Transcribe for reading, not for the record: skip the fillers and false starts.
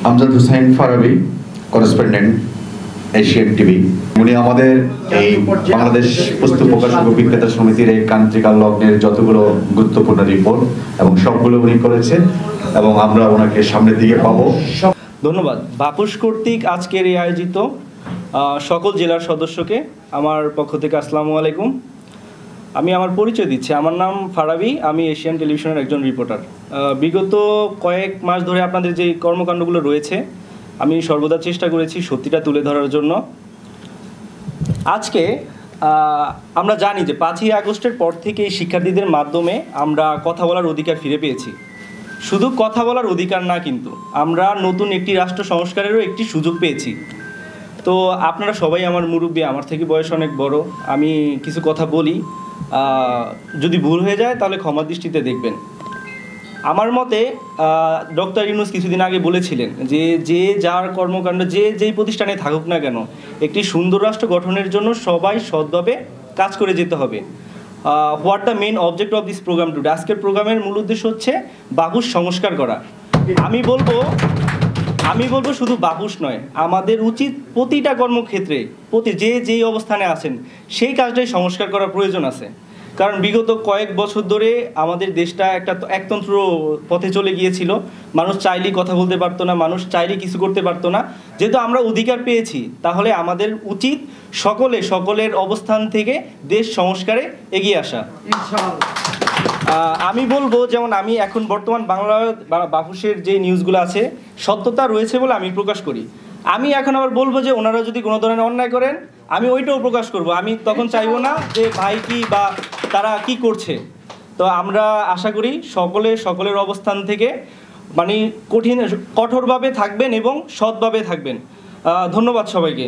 Amjad Hussain Farabi, correspondent, Asian TV. উনি আমাদের এই বাংলাদেশ পুস্তক প্রকাশক ও বিক্রেতা সমিতির এই কান্ট্রিকাল লগ্নের যতগুলো গুরুত্বপূর্ণ রিপোর্ট এবং সবগুলো উনি করেছেন এবং আমরা ওনাকে সামনের দিকে পাবো। ধন্যবাদ। বাপুস কর্তৃক আজকের এই আয়োজিত সকল জেলার সদস্যকে আমার পক্ষ থেকে আসসালামু আলাইকুম। আমি আমার পরিচয় দিচ্ছি। আমার নাম ফারাবি, আমি এশিয়ান টেলিভিশনের একজন রিপোর্টার। বিগত কয়েক মাস ধরে আপনাদের যে কর্মকাণ্ডগুলো রয়েছে আমি সর্বদা চেষ্টা করেছি সত্যিটা তুলে ধরার জন্য। আজকে আমরা জানি যে 5ই আগস্টের পর থেকে এই শিক্ষার্থীদের মাধ্যমে আমরা কথা বলার অধিকার ফিরে পেয়েছি। শুধু কথা বলার অধিকার না, কিন্তু আমরা নতুন একটি রাষ্ট্র সংস্কারেরও একটি সুযোগ পেয়েছি। তো আপনারা সবাই আমার মুরব্বী, আমার থেকে বয়স অনেক বড়, আমি কিছু কথা বলি, যদি ভুল হয়ে যায় তাহলে ক্ষমা দৃষ্টিতে দেখবেন। আমার মতে ডক্টর ইউনূস কিছুদিন আগে বলেছিলেন যে যে যার কর্মকাণ্ড যেই প্রতিষ্ঠানে থাকুক না কেন, একটি সুন্দর রাষ্ট্র গঠনের জন্য সবাই সৎভাবে কাজ করে যেতে হবে। What the main object of this program today, আজকের প্রোগ্রামের মূল উদ্দেশ্য হচ্ছে বাপুস সংস্কার করা। আমি বলবো শুধু বাপুস নয়, আমাদের উচিত প্রতিটা কর্মক্ষেত্রে যেই অবস্থানে আছেন সেই কাজটাই সংস্কার করার প্রয়োজন আছে। কারণ বিগত কয়েক বছর ধরে আমাদের দেশটা একতন্ত্র পথে চলে গিয়েছিল। মানুষ চাইলেই কথা বলতে পারতো না, মানুষ চাইলেই কিছু করতে পারতো না। যেহেতু আমরা অধিকার পেয়েছি, তাহলে আমাদের উচিত সকলের অবস্থান থেকে দেশ সংস্কারে এগিয়ে আসা। আমি বলবো, যেমন আমি এখন বর্তমান বাংলা বাপুসের যে নিউজগুলো আছে সত্যতা রয়েছে বলে আমি প্রকাশ করি। আমি এখন আবার বলবো যে ওনারা যদি কোনো ধরনের অন্যায় করেন আমি ওইটাও প্রকাশ করব। আমি তখন চাইবো না যে ভাই কি বা তারা কি করছে। তো আমরা আশা করি সকলের অবস্থান থেকে মানে কঠোরভাবে থাকবেন এবং সৎভাবে থাকবেন। ধন্যবাদ সবাইকে।